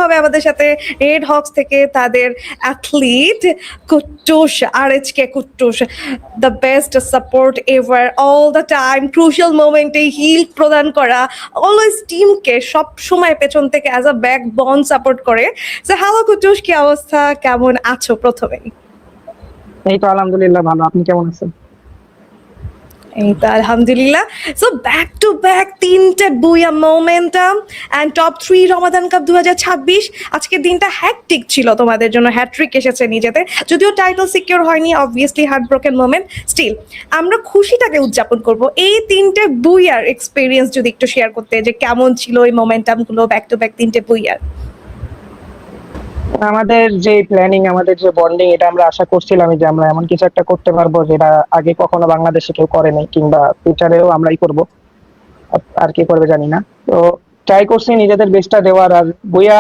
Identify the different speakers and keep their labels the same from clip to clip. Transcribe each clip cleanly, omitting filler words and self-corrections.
Speaker 1: হবে আমাদের সাথে রেড হকস থেকে তাদের athlete কুট্টুস, আরএচকে কুট্টুস, the best support ever, all the time crucial মোমেন্টে হিল প্রদান করা, অলওয়েজ টিমকে সব সময় পেছন থেকে অ্যাজ আ ব্যাক বন সাপোর্ট করে। সো হ্যালো কুট্টুস, কি অবস্থা, কেমন আছো? প্রথমেই
Speaker 2: এই তো আলহামদুলিল্লাহ ভালো, আপনি কেমন আছেন?
Speaker 1: এই তো আলহামদুলিল্লাহ। সো ব্যাক টু ব্যাক তিনটে বুয়া momentum and top 3 Ramadan cup 2026। আজকের দিনটা হ্যাটট্রিক ছিল তোমাদের জন্য, হ্যাটট্রিক এসেছে নিজেদের, যদিও টাইটেল সিকিউর হয়নি, obviously heart broken moment, still আমরা খুশিটাকে উদযাপন করব। এই তিনটে বুয়ার এক্সপিরিয়েন্স যদি একটু শেয়ার করতে, যে কেমন ছিল এই মোমেন্টামগুলো, ব্যাক টু ব্যাক তিনটে বুয়ার।
Speaker 2: আমাদের যে প্ল্যানিং, আমাদের যে বন্ডিং, এটা আমরা আশা করছিলাম যে আমরা এমন কিছু একটা করতে পারবো যেটা আগে কখনো বাংলাদেশে কেউ করে নাই, কিংবা ফিউচারেও আমরাই করব। আর কি করবে জানি না, তো ট্রাই করছি নিজেদের বেস্টটা দেওয়ার। আর বইয়া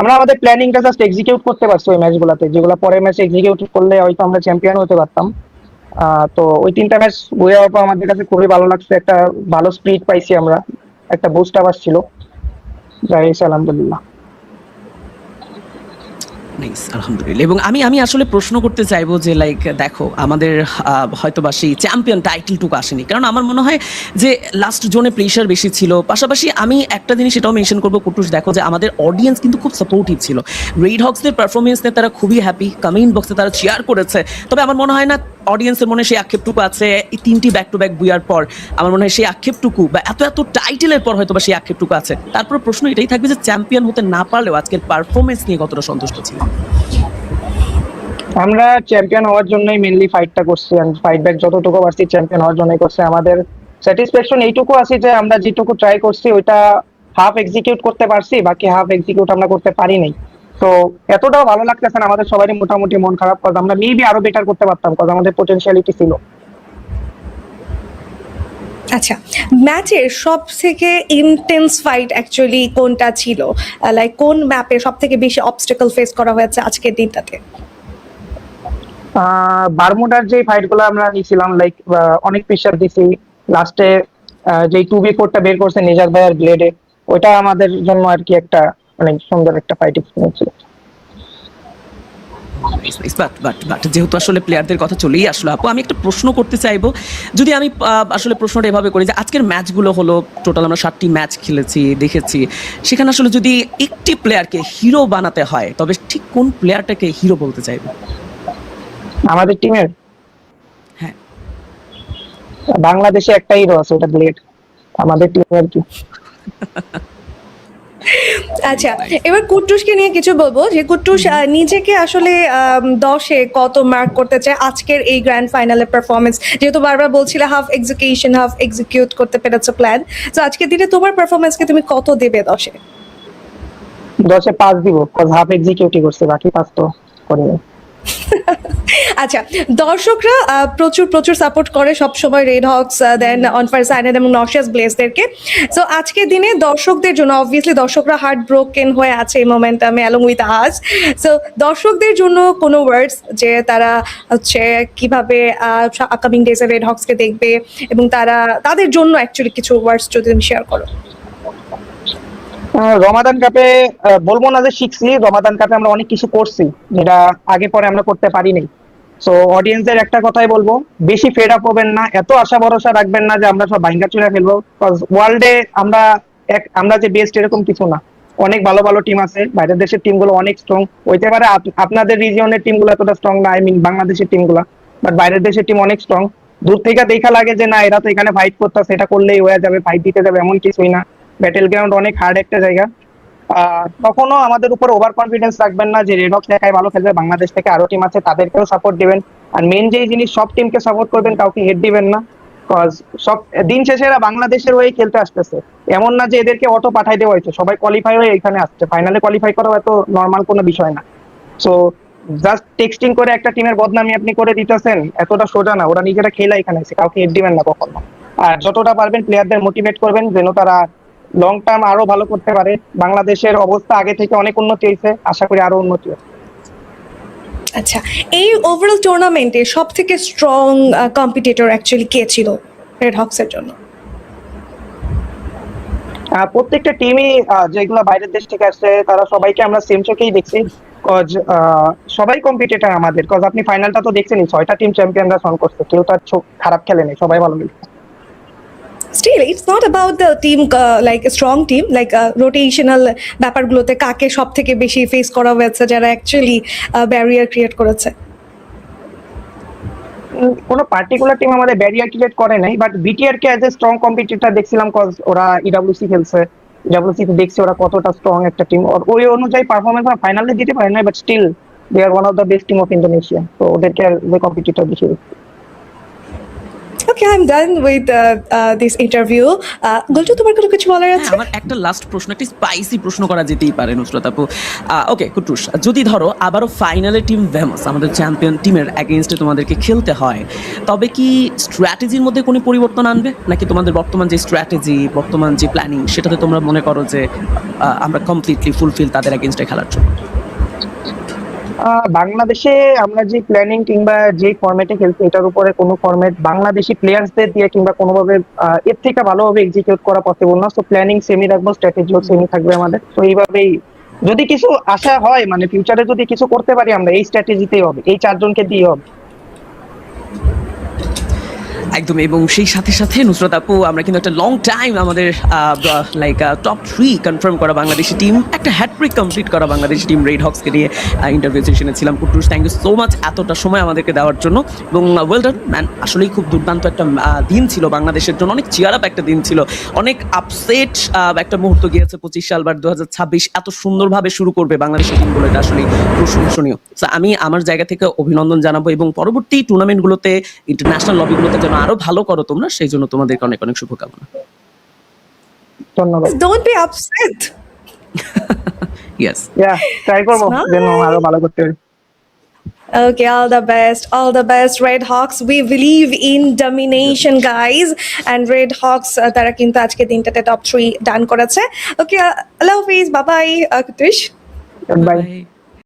Speaker 2: আমরা আমাদের প্ল্যানিংটা জাস্ট এক্সিকিউট করতে পারছি ওই ম্যাচগুলোতে, যেগুলো পরের ম্যাচে এক্সিকিউট করলে হয়তো আমরা চ্যাম্পিয়ন হতে পারতাম। তো ওই তিনটা ম্যাচ বইয়া আমাদের কাছে খুবই ভালো লাগছে, একটা ভালো স্পিড পাইছি আমরা, একটা বুস্ট আপ আসছিল, যাই হয়েছে আলহামদুলিল্লাহ।
Speaker 3: নাইস, আলহামদুলিল্লাহ। এবং আমি আমি আসলে প্রশ্ন করতে চাইবো যে লাইক দেখো আমাদের হয়তো বা সেই চ্যাম্পিয়ন টাইটেলটুকু আসেনি, কারণ আমার মনে হয় যে লাস্ট জোনে প্রেশার বেশি ছিল। পাশাপাশি আমি একটা জিনিস এটাও মেনশন করবো কুটুস, দেখো যে আমাদের অডিয়েন্স কিন্তু খুব সাপোর্টিভ ছিল। রেড হকসদের পারফরমেন্স নিয়ে তারা খুবই হ্যাপি, কমেন্ট বক্সে তারা চেয়ার করেছে। তবে আমার মনে হয় না অডিয়েন্সের মনে সেই আক্ষেপটুকু আছে এই তিনটি ব্যাক টু ব্যাক বুয়ার পর। আমার মনে হয় সেই আক্ষেপটুকু বা এত এত টাইটেলের পর হয়তো বা সেই আক্ষেপটুকু আছে। তারপর প্রশ্ন এটাই থাকবে যে চ্যাম্পিয়ন হতে না পারলেও আজকের পারফরমেন্স নিয়ে কতটা সন্তুষ্ট ছিল?
Speaker 2: আমরা চ্যাম্পিয়ন হওয়ার জন্যই মেনলি ফাইটটা করছি, এন্ড ফাইট ব্যাক যতটুকু পারছি চ্যাম্পিয়ন হওয়ার জন্যই করছি। আমাদের স্যাটিসফ্যাকশন এইটুকু আছে যে আমরা যেটুকু ট্রাই করছি ওইটা হাফ এক্সিকিউট করতে পারছি, বাকি হাফ এক্সিকিউট আমরা করতে পারি নাই। তো এতটাও ভালো লাগতেছে না আমাদের সবারই, মোটামুটি মন খারাপ, কারণ আমরা মেবি আরো বেটার করতে পারতাম, কারণ আমাদের পোটেনশিয়ালিটি ছিল।
Speaker 1: আচ্ছা, ম্যাচের সব থেকে ইন্টেন্স ফাইট অ্যাকচুয়ালি কোনটা ছিল? লাইক কোন ম্যাপে সব থেকে বেশি অবস্টাকল ফেস করা হয়েছে আজকের দিনটাতে?
Speaker 2: বারমুডার যে ফাইট গুলো আমরা নিয়েছিলাম, লাইক অনেক প্রেশার দিছি লাস্টে, যে 2v4টা বের করছে নিজার ভাইয়ের ব্লেডে, ওইটা আমাদের জন্য আর কি একটা অনেক সুন্দর একটা ফাইট এক্সপিরিয়েন্স ছিল।
Speaker 3: বাট যেহেতু আসলে প্লেয়ারদের কথা চলেই আসলো আপু, আমি একটা প্রশ্ন করতে চাইবো। যদি আমি আসলে প্রশ্নটা এভাবে করি যে আজকের ম্যাচগুলো হলো টোটাল আমরা 7টি ম্যাচ খেলেছি, দেখেছি, সেখানে আসলে যদি একটি প্লেয়ারকে হিরো বানাতে হয় তবে ঠিক কোন প্লেয়ারটাকে হিরো বলতে চাইবো?
Speaker 2: আমাদের টিমের
Speaker 3: হ্যাঁ,
Speaker 2: বাংলাদেশে একটাই হিরো আছে, ওটা ব্লেড। আমাদের টিমের কি
Speaker 1: আচ্ছা, এবার কুট্টুসকে নিয়ে কিছু বলবো, যে কুট্টুস নিজেকে আসলে 10-এ কত মার্ক করতে চায় আজকের এই গ্র্যান্ড ফাইনালের পারফরমেন্স? যেহেতু বারবার বলছিলে হাফ এক্সিকিউশন, হাফ এক্সিকিউট করতে পেরেছো প্ল্যান, তো আজকের দিনে তোমার পারফরমেন্সকে তুমি কত দেবে 10-এ?
Speaker 2: 10-এ 5 দিব, কজ হাফ এক্সিকিউটিভ করছে, বাকি 5 তো করিনি।
Speaker 1: আচ্ছা, দর্শকরা প্রচুর প্রচুর সাপোর্ট করে সব সময় রেড হকস, দেন অনফায়ার সাইনাদ এবং নশিয়াস ব্লেজদেরকে। সো আজকের দিনে দর্শকদের জন্য, অবভিয়াসলি দর্শকরা হার্ট ব্রোকেন হয়ে আছে এই মোমেন্টামে অ্যালং উইথ আস। সো দর্শকদের জন্য কোনো ওয়ার্ডস, যে তারা হচ্ছে কিভাবে আপকামিং ডেজে রেড হকসকে দেখবে, এবং তারা তাদের জন্য অ্যাকচুয়ালি কিছু ওয়ার্ডস যদি তুমি শেয়ার করো।
Speaker 2: রমাদান কাপে বলবো না যে শিখছি, রমাদান কাপে আমরা অনেক কিছু করছি যেটা আগে পরে আমরা করতে পারি নাই। সো অডিয়েন্সদের একটা কথাই বলবো, বেশি ফেড আপ হবেন না, এত আশা ভরসা রাখবেন না যে আমরা সব ভাঙ্গা চুরা ফেলবো। ওয়ার্ল্ডে আমরা যে বেস্ট এরকম কিছু না, অনেক ভালো ভালো টিম আছে, বাইরের দেশের টিমগুলো অনেক স্ট্রং হইতে পারে, আপনাদের রিজিয়নের টিমগুলো এতটা স্ট্রং না, আই মিন বাংলাদেশের টিমগুলো, বাট বাইরের দেশের টিম অনেক স্ট্রং। দূর থেকে দেখা লাগে যে না এরা তো এখানে ফাইট করতেছে, এটা করলেই হয়ে যাবে, ফাইট দিতে যাবে, এমন কিছুই না। ব্যাটেল গ্রাউন্ড অনেক হার্ড একটা জায়গা। কখনো আমাদের উপর ওভার কনফিডেন্স রাখবেন না যে রেড হকস একাই ভালো খেলবে, বাংলাদেশ থেকে আরো টিম আছে, তাদেরকেও সাপোর্ট দিবেন। আর মেন যেই জিনিস, সব টিমকে সাপোর্ট করবেন, কাউকে হেড দিবেন না, কজ সব দিন শেষে এরা বাংলাদেশের হয়ে খেলতে আসতেছে। এমন না যে এদেরকে অটো পাঠাই দেওয়া হয়েছে, সবাই কোয়ালিফাই হয়ে এখানে আসছে, ফাইনালে কোয়ালিফাই করা এত নর্মাল কোনো বিষয় না। সো জাস্ট টেক্সটিং করে একটা টিমের বদনামি আপনি করে দিতেছেন, এতটা সোজা না, ওরা নিজেরা খেলা এখানে আছে, কাউকে হেড দিবেন না কখনো। আর যতটা পারবেন প্লেয়ারদের মোটিভেট করবেন যেন তারা লং টার্ম আরো ভালো করতে পারে। বাংলাদেশের অবস্থা আগে থেকে অনেক উন্নতি হয়েছে, আশা করি আরো উন্নতি হবে।
Speaker 1: আচ্ছা, এই ওভারঅল টুর্নামেন্টে সব থেকে স্ট্রং কম্পিটিটর অ্যাকচুয়ালি কে ছিল রেড হকসের জন্য?
Speaker 2: প্রত্যেকটা টিমই যেগুলো বাইরের দেশ থেকে আসছে তারা সবাইকে আমরা সেম চোখেই দেখছি, কজ সবাই কম্পিটিটর আমাদের, কজ আপনি ফাইনালটা তো দেখছেনই, 6টা টিম চ্যাম্পিয়নরা সন করছে, কেউ তার খারাপ খেলে নেই, সবাই ভালো খেলছে।
Speaker 1: Still, it's not about the team, like a strong team, like rotational ব্যাপারগুলোতে কাকে সব থেকে বেশি ফেস করা হয়েছে, যারা অ্যাকচুয়ালি ব্যারিয়ার ক্রিয়েট করেছে।
Speaker 2: কোনো পার্টিকুলার টিম আমাদের ব্যারিয়ার ক্রিয়েট করে নাই, but BTR K as a strong competitor দেখছিলাম, কজ ওরা ইডব্লিউসি খেলছে, ইডব্লিউসি তে দেখছি ওরা কতটা স্ট্রং একটা টিম, ওই অনুযায়ী পারফরমেন্স আমরা ফাইনালে দিতে পারি না, but still they are one of the best team of Indonesia, তো ওদেরকে যে কম্পিটিটর বেশি দেখছি।
Speaker 1: Okay, I'm done with this interview. Gultu, তোমার কোনো কিছু বলার
Speaker 3: হ্যাঁ,
Speaker 1: আছে?
Speaker 3: আমার একটা লাস্ট প্রশ্ন, একটা স্পাইসি প্রশ্ন করা যেতেই পারে নুসরাত আপু। ওকে কুটুস, যদি ধরো আবারও ফাইনালে টিম ভেমাস আমাদের চ্যাম্পিয়ন টিমের অ্যাগেইনস্টে তোমাদেরকে খেলতে হয়, তবে কি স্ট্র্যাটেজির মধ্যে কোনো পরিবর্তন আনবে, নাকি তোমাদের বর্তমান যে স্ট্র্যাটেজি, বর্তমান যে প্ল্যানিং, সেটাতে তোমরা মনে করো যে আমরা কমপ্লিটলি ফুলফিল তাদের অ্যাগেইনস্টে খেলার জন্য?
Speaker 2: বাংলাদেশে আমরা যে প্ল্যানিং কিংবা যে ফরম্যাটে খেলছি, এটার উপরে কোনো ফরম্যাট বাংলাদেশি প্লেয়ার্সদের দিয়ে কিংবা কোনোভাবে এর থেকে ভালোভাবে এক্সিকিউট করা পসিবল না। সো প্ল্যানিং সেমি রাখবো, স্ট্র্যাটেজিও সেমি থাকবে আমাদের। তো এইভাবেই যদি কিছু আশা হয়, মানে ফিউচারে যদি কিছু করতে পারি আমরা, এই স্ট্র্যাটেজিতেই হবে, এই 4 জনকে দিয়ে হবে।
Speaker 3: একদম। এবং সেই সাথে সাথে নুসরাত আপু, আমরা কিন্তু একটা লং টাইম আমাদের লাইক টপ 3 কনফার্ম করা বাংলাদেশি টিম, একটা হ্যাট্রিক কমপ্লিট করা বাংলাদেশি টিম রেড হক্সকে নিয়ে ইন্টারভিউ সেশনে ছিলাম। Kutus, thank you so much এতটা সময় আমাদেরকে দেওয়ার জন্য, এবং ওয়েল ডান ম্যান। আসলেই খুব দুর্দান্ত একটা দিন ছিল বাংলাদেশের জন্য, অনেক চিয়ার আপ একটা দিন ছিল, অনেক আপসেট একটা মুহূর্ত গিয়েছে 25 সাল বা 2026 এত সুন্দরভাবে শুরু করবে বাংলাদেশের টিমগুলো, এটা আসলে প্রশংসনীয়। আমি আমার জায়গা থেকে অভিনন্দন জানাবো, এবং পরবর্তী টুর্নামেন্টগুলোতে, ইন্টারন্যাশনাল লবিগুলোতে যেন আরো ভালো করো তোমরা, সেই জন্য তোমাদেরকে অনেক অনেক শুভকামনা।
Speaker 2: ধন্যবাদ।
Speaker 1: Don't be upset.
Speaker 3: Yes,
Speaker 2: try করবো
Speaker 1: It's
Speaker 2: যেন আরো ভালো করতে পারি।
Speaker 1: Okay, all the best, Red Hawks. We believe in domination, guys. And Red Hawks, তারা কিন্তু আজকে দিনটাতে টপ 3 ডান করেছে। Okay, Allah Hafiz, bye bye, Kutush.
Speaker 2: Bye.
Speaker 3: By.